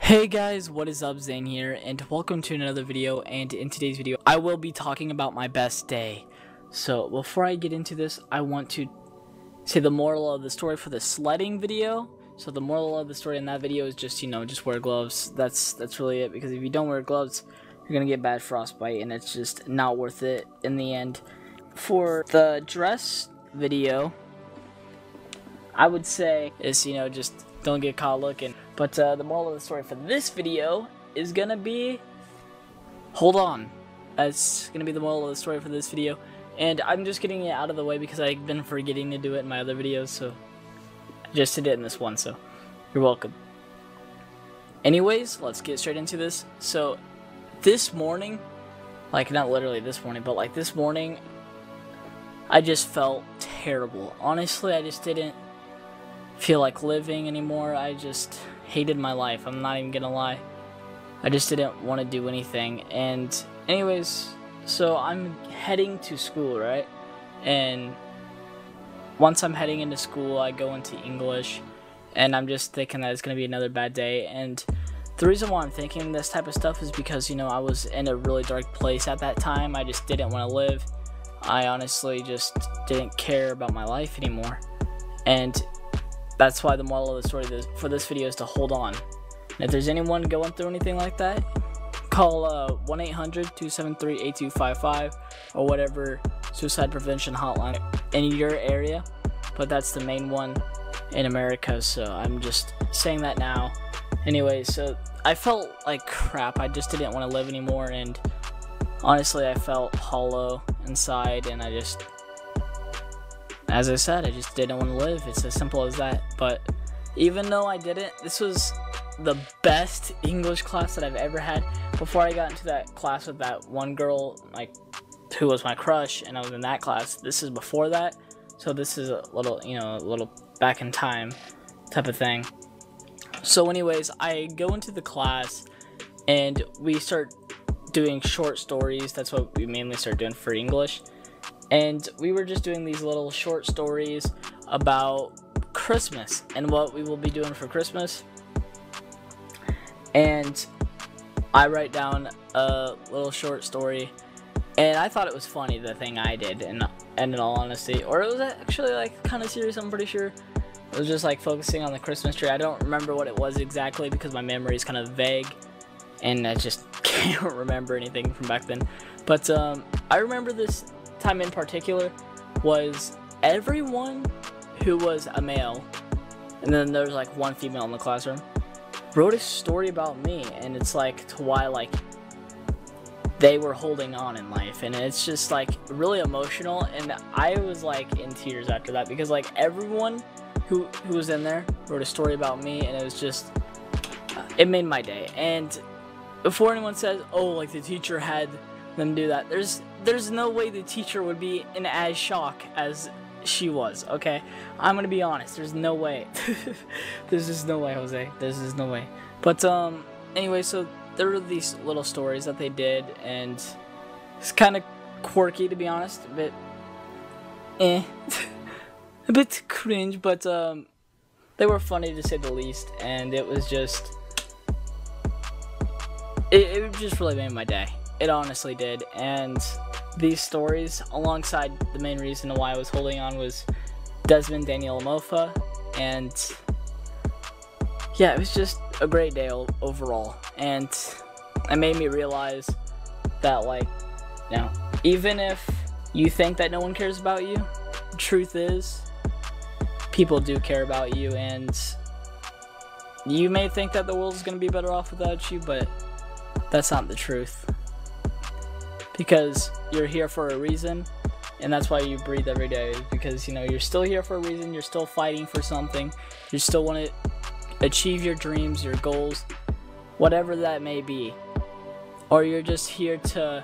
Hey guys, what is up? Zane here, and welcome to another video. And in today's video, I will be talking about my best day. So before I get into this, I want to say the moral of the story for the sledding video. So the moral of the story in that video is just, just wear gloves. That's really it, because if you don't wear gloves, you're gonna get bad frostbite, and it's just not worth it in the end. For the dress video, I would say is, just don't get caught looking. But the moral of the story for this video is gonna be, hold on. That's gonna be the moral of the story for this video. And I'm just getting it out of the way because I've been forgetting to do it in my other videos, so I just did it in this one, so you're welcome. Anyways, let's get straight into this. So this morning, like not literally this morning, but like this morning, I just felt terrible. Honestly, I just didn't feel like living anymore. I just hated my life. I'm not even gonna lie. I just didn't want to do anything. And anyways, so I'm heading to school, right? And once I'm heading into school, I go into English, and I'm just thinking that it's gonna be another bad day. And the reason why I'm thinking this type of stuff is because, I was in a really dark place at that time. I just didn't want to live. I honestly just didn't care about my life anymore. And that's why the moral of the story for this video is to hold on. And if there's anyone going through anything like that, call 1-800-273-8255 or whatever suicide prevention hotline in your area. But that's the main one in America, so I'm just saying that now. Anyway, so I felt like crap. I just didn't want to live anymore, and honestly, I felt hollow inside, and as I said, I just didn't want to live. It's as simple as that. But even though I didn't, this was the best English class that I've ever had. Before I got into that class with that one girl, who was my crush, and I was in that class. This is before that, so this is a little, a little back in time type of thing. So anyways, I go into the class, and we start doing short stories. That's what we mainly start doing for English. And we were just doing these little short stories about Christmas and what we will be doing for Christmas. And I write down a little short story, and I thought it was funny, the thing I did, and in all honesty, or it was actually kind of serious. I'm pretty sure it was just focusing on the Christmas tree. I don't remember what it was exactly because my memory is kind of vague, and I just can't remember anything from back then. But I remember this time in particular was everyone who was a male, and then there was one female in the classroom, wrote a story about me, and it's to why they were holding on in life, and it's just really emotional. And I was in tears after that, because everyone who was in there wrote a story about me, and it was just it made my day. And before anyone says, oh, the teacher had them do that, there's no way the teacher would be in as shock as she was, okay? I'm gonna be honest, there's no way. There's just no way, Jose. There's just no way. But anyway, so there were these little stories that they did, and it's kind of quirky, to be honest, a bit a bit cringe, but they were funny to say the least, and it was just it just really made my day. It honestly did. And these stories, alongside the main reason why I was holding on, was Desmond Daniel Amofa, and yeah, it was just a great day overall. And it made me realize that even if you think that no one cares about you, the truth is people do care about you, and you may think that the world is going to be better off without you, but that's not the truth. Because you're here for a reason, and that's why you breathe every day, because you're still here for a reason. You're still fighting for something. You still want to achieve your dreams, your goals, whatever that may be. Or you're just here to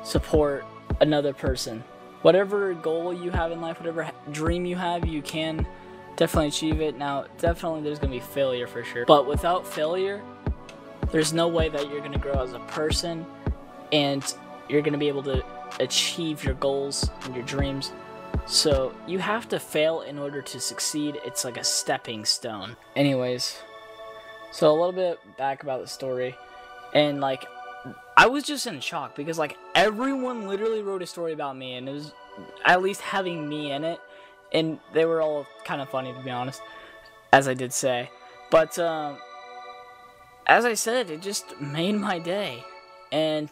support another person. Whatever goal you have in life, whatever dream you have, you can definitely achieve it. Now, definitely there's going to be failure for sure, but without failure, there's no way that you're going to grow as a person, and you're going to be able to achieve your goals and your dreams. So you have to fail in order to succeed. It's like a stepping stone. Anyways, So a little bit back about the story, and like, I was just in shock because like everyone literally wrote a story about me, and it was at least having me in it, and they were all kind of funny, to be honest, as I did say. But as I said, it just made my day. And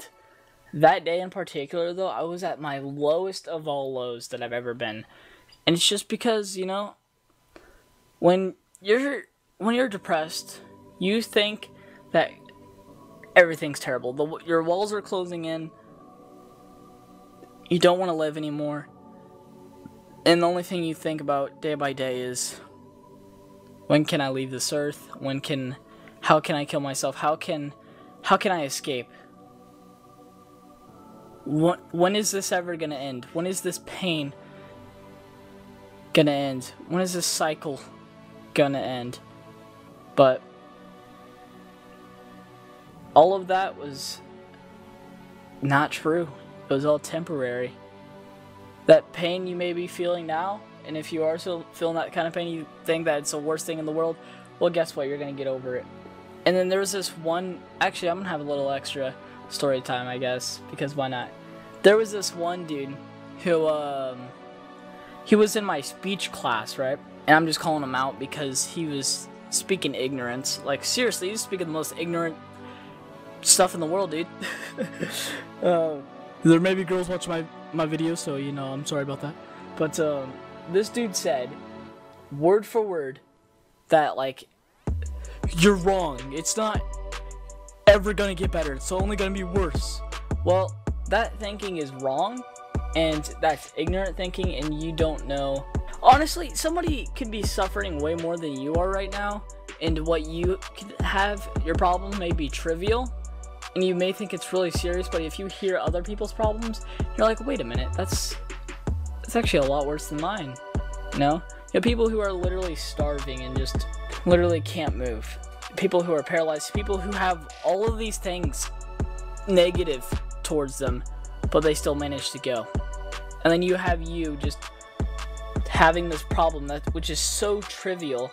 that day in particular, though, I was at my lowest of all lows that I've ever been. And it's just because, you know, when you're depressed, you think that everything's terrible. Your walls are closing in. You don't want to live anymore. And the only thing you think about day by day is, when can I leave this earth? How can I kill myself? How can I escape? When is this ever gonna end? When is this pain gonna end? When is this cycle gonna end? But all of that was not true. It was all temporary. That pain you may be feeling now, and if you are still feeling that kind of pain, you think that it's the worst thing in the world, well, guess what? You're gonna get over it. And then there was this one, actually, I'm gonna have a little extra story time, I guess, because why not? There was this one dude who, he was in my speech class, right? And I'm just calling him out because he was speaking ignorance. Like, seriously, he's speaking the most ignorant stuff in the world, dude. There may be girls watch my videos, so, you know, I'm sorry about that. But, this dude said, word for word, that, like, you're wrong. It's not ever gonna get better. It's only gonna be worse. Well, that thinking is wrong, and that's ignorant thinking, and you don't know. Honestly, somebody could be suffering way more than you are right now, and what you could have, your problem may be trivial, and you may think it's really serious, but if you hear other people's problems, you're like, wait a minute, that's actually a lot worse than mine. You know? You have people who are literally starving and just literally can't move. People who are paralyzed, people who have all of these things negative towards them, but they still manage to go. And then you have you just having this problem which is so trivial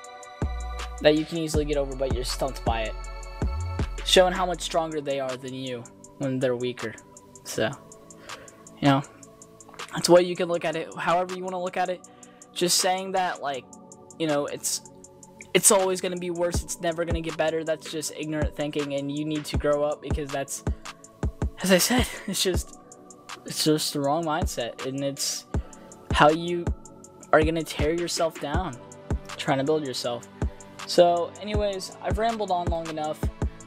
that you can easily get over, but you're stumped by it. Showing how much stronger they are than you when they're weaker. So, you know, that's why you can look at it however you want to look at it. Just saying that, like, you know, it's always going to be worse, it's never going to get better, that's just ignorant thinking, and you need to grow up, because that's, as I said, it's just the wrong mindset, and it's how you are going to tear yourself down trying to build yourself. So anyways, I've rambled on long enough.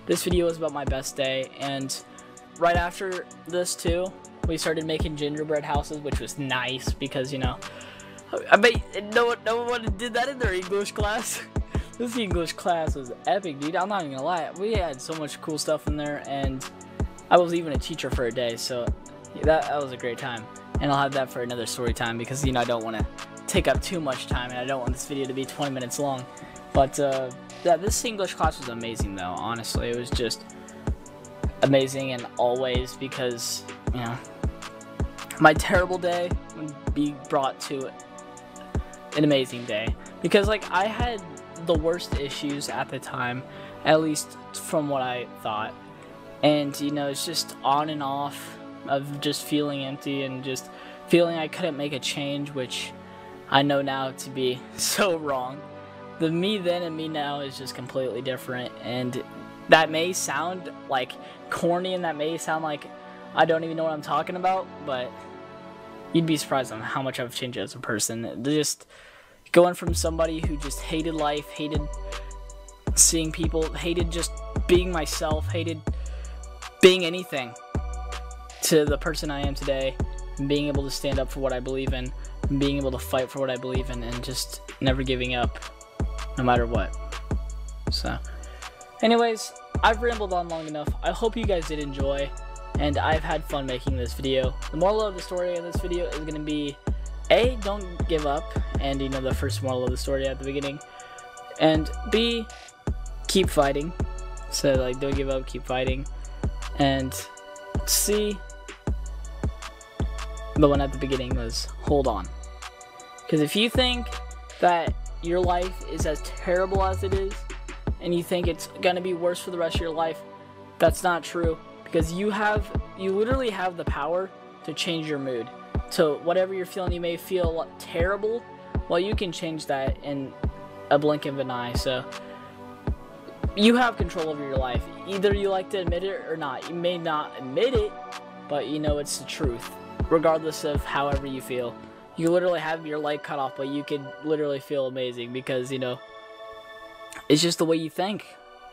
This video is about my best day, and right after this too, we started making gingerbread houses, which was nice, because, you know, I bet no one did that in their English class. This English class was epic, dude. I'm not even gonna lie. We had so much cool stuff in there, and I was even a teacher for a day, so that was a great time. And I'll have that for another story time, because, you know, I don't want to take up too much time, and I don't want this video to be 20 minutes long. But yeah, this English class was amazing, though. Honestly, it was just amazing, and always, because, you know, my terrible day would be brought to an amazing day, because, like, I had the worst issues at the time, at least from what I thought, and, you know, it's just on and off of just feeling empty and just feeling I couldn't make a change, which I know now to be so wrong. The me then and me now is just completely different, and that may sound like corny, and that may sound like I don't even know what I'm talking about, but you'd be surprised on how much I've changed as a person. Just going from somebody who just hated life, hated seeing people, hated just being myself, hated being anything, to the person I am today, and being able to stand up for what I believe in, and being able to fight for what I believe in, and just never giving up, no matter what. So, anyways, I've rambled on long enough. I hope you guys did enjoy, and I've had fun making this video. The moral of the story in this video is going to be, A, don't give up, and, you know, the first moral of the story at the beginning, and B, keep fighting. So, like, don't give up, keep fighting, and C, the one at the beginning was hold on. Because if you think that your life is as terrible as it is, and you think it's gonna be worse for the rest of your life, that's not true, because you literally have the power to change your mood. So whatever you're feeling, you may feel terrible, well, you can change that in a blink of an eye. So you have control over your life. Either you like to admit it or not. You may not admit it, but you know it's the truth, regardless of however you feel. You literally have your leg cut off, but you could literally feel amazing, because, you know, it's just the way you think.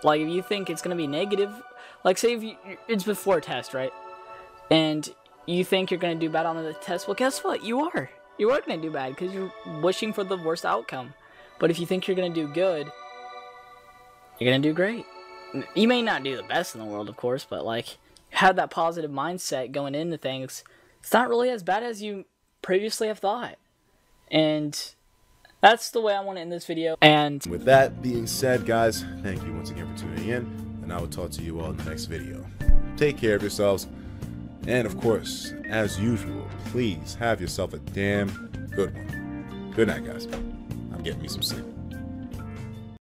Like, if you think it's going to be negative, like, say if it's before a test, right? And you think you're going to do bad on the test, well, guess what? You are. You are going to do bad, because you're wishing for the worst outcome. But if you think you're going to do good, you're going to do great. You may not do the best in the world, of course, but, like, you have that positive mindset going into things. It's not really as bad as you previously have thought. And that's the way I want to end this video. And with that being said, guys, thank you once again for tuning in, and I will talk to you all in the next video. Take care of yourselves, and of course, as usual, please have yourself a damn good one. Good night, guys. I'm getting me some sleep.